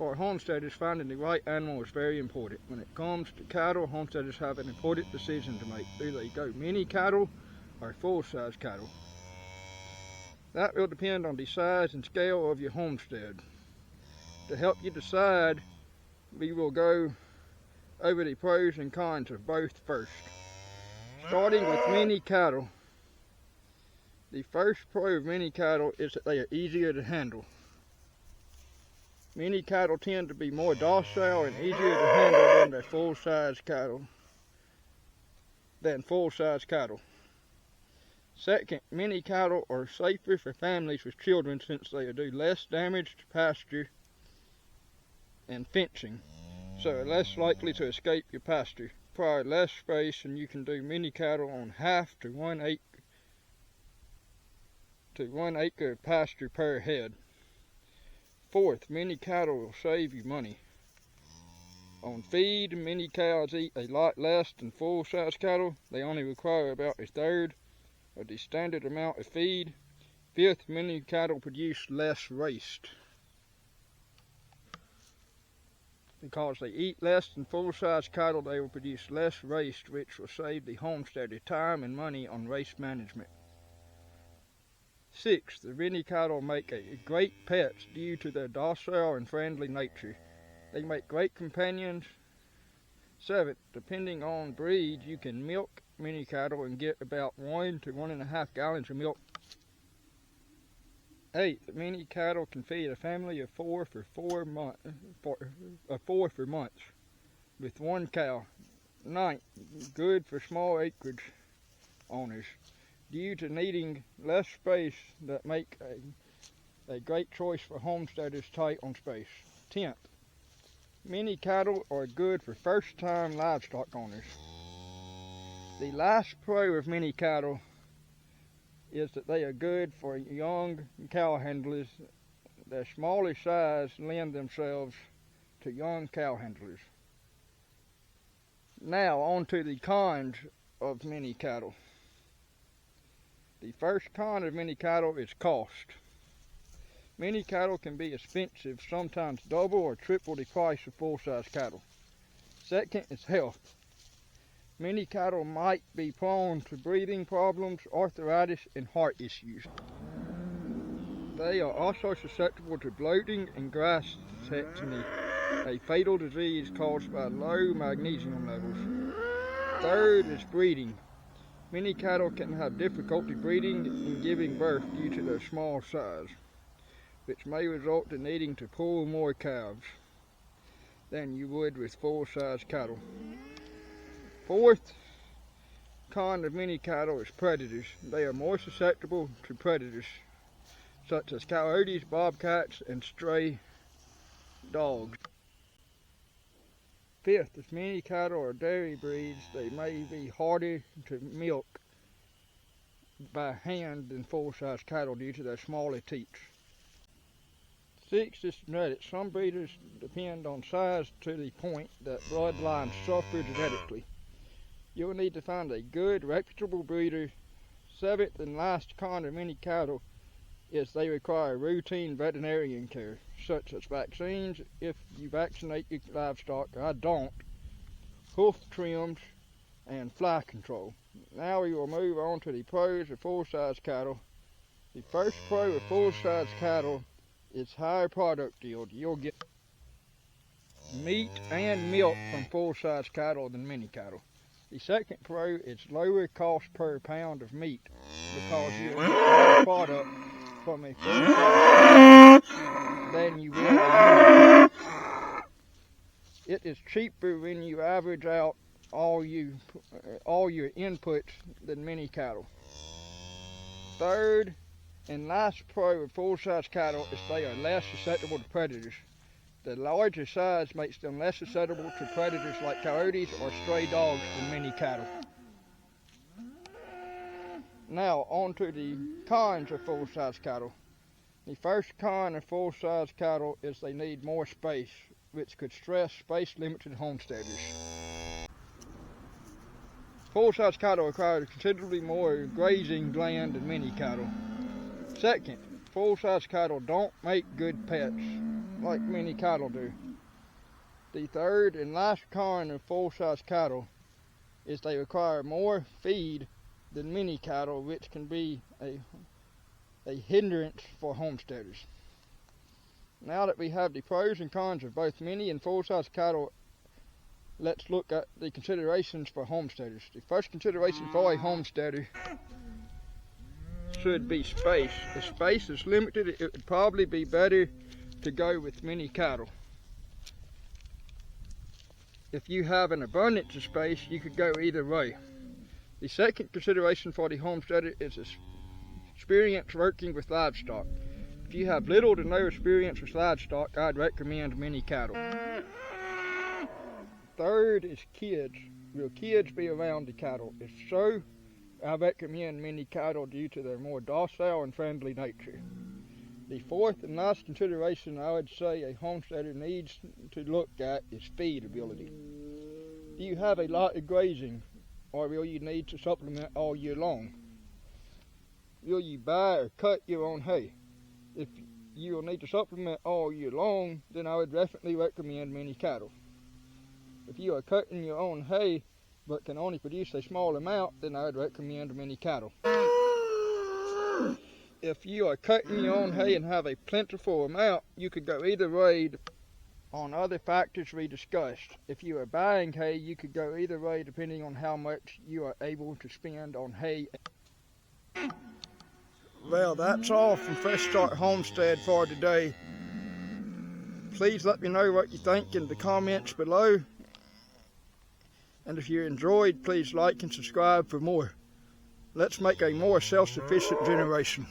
For homesteaders, finding the right animal is very important. When it comes to cattle, homesteaders have an important decision to make. Do they go mini cattle or full-size cattle? That will depend on the size and scale of your homestead. To help you decide, we will go over the pros and cons of both first. Starting with mini cattle. The first pro of mini cattle is that they are easier to handle. Mini cattle tend to be more docile and easier to handle than full-size cattle. Second, mini cattle are safer for families with children since they do less damage to pasture and fencing, so are less likely to escape your pasture. Require less space, and you can do mini cattle on half to 1 acre of pasture per head. Fourth, mini cattle will save you money. On feed, mini cows eat a lot less than full-size cattle. They only require about a third of the standard amount of feed. Fifth, mini cattle produce less waste. Because they eat less than full-size cattle, they will produce less waste, which will save the homesteader time and money on waste management. Sixth, the mini cattle make great pets due to their docile and friendly nature. They make great companions. Seventh, depending on breed, you can milk mini cattle and get about 1 to 1.5 gallons of milk. Eighth, mini cattle can feed a family of four for months with 1 cow. Ninth, good for small acreage owners. Due to needing less space, that make a great choice for homesteaders tight on space. 10th, mini cattle are good for first-time livestock owners. The last pro of mini cattle is that they are good for young cow handlers. Their smaller size lend themselves to young cow handlers. Now on to the cons of mini cattle. The first con of mini cattle is cost. Mini cattle can be expensive, sometimes double or triple the price of full-size cattle. Second is health. Mini cattle might be prone to breathing problems, arthritis, and heart issues. They are also susceptible to bloating and grass-tetany, a fatal disease caused by low magnesium levels. Third is breeding. Many cattle can have difficulty breeding and giving birth due to their small size, which may result in needing to pull more calves than you would with full-size cattle. Fourth con of many cattle is predators. They are more susceptible to predators such as coyotes, bobcats, and stray dogs. Fifth, as many cattle are dairy breeds, they may be harder to milk by hand than full-size cattle due to their smaller teats. Sixth is genetics. Some breeders depend on size to the point that bloodlines suffer genetically. You will need to find a good, reputable breeder. Seventh and last con of many cattle is they require routine veterinarian care, such as vaccines if you vaccinate your livestock. I don't. Hoof trims and fly control. Now we will move on to the pros of full-size cattle. The first pro of full-size cattle is higher product yield. You'll get meat and milk from full-size cattle than mini cattle. The second pro is lower cost per pound of meat because you will get more product from a full-size than you will a mini cattle. It is cheaper when you average out all your inputs than mini cattle. Third and last pro of full-size cattle is they are less susceptible to predators. The larger size makes them less susceptible to predators like coyotes or stray dogs than mini cattle. Now on to the cons of full-size cattle. The first con of full-size cattle is they need more space, which could stress space-limited homesteaders. Full-size cattle require considerably more grazing land than mini cattle. Second, full-size cattle don't make good pets. like many cattle do. The third and last con of full-size cattle is they require more feed than mini cattle, which can be a hindrance for homesteaders. Now that we have the pros and cons of both mini and full-size cattle, let's look at the considerations for homesteaders. The first consideration for a homesteader should be space. If space is limited, it would probably be better to go with mini cattle. If you have an abundance of space, you could go either way. The second consideration for the homesteader is experience working with livestock. If you have little to no experience with livestock, I'd recommend mini cattle. Third is kids. Will kids be around the cattle? If so, I recommend mini cattle due to their more docile and friendly nature. The fourth and last consideration I would say a homesteader needs to look at is feed ability. Do you have a lot of grazing, or will you need to supplement all year long? Will you buy or cut your own hay? If you will need to supplement all year long, then I would definitely recommend mini cattle. If you are cutting your own hay but can only produce a small amount, then I would recommend mini cattle. If you are cutting your own hay and have a plentiful amount, you could go either way on other factors we discussed. If you are buying hay, you could go either way depending on how much you are able to spend on hay. Well, that's all from Fresh Start Homestead for today. Please let me know what you think in the comments below. And if you enjoyed, please like and subscribe for more. Let's make a more self-sufficient generation.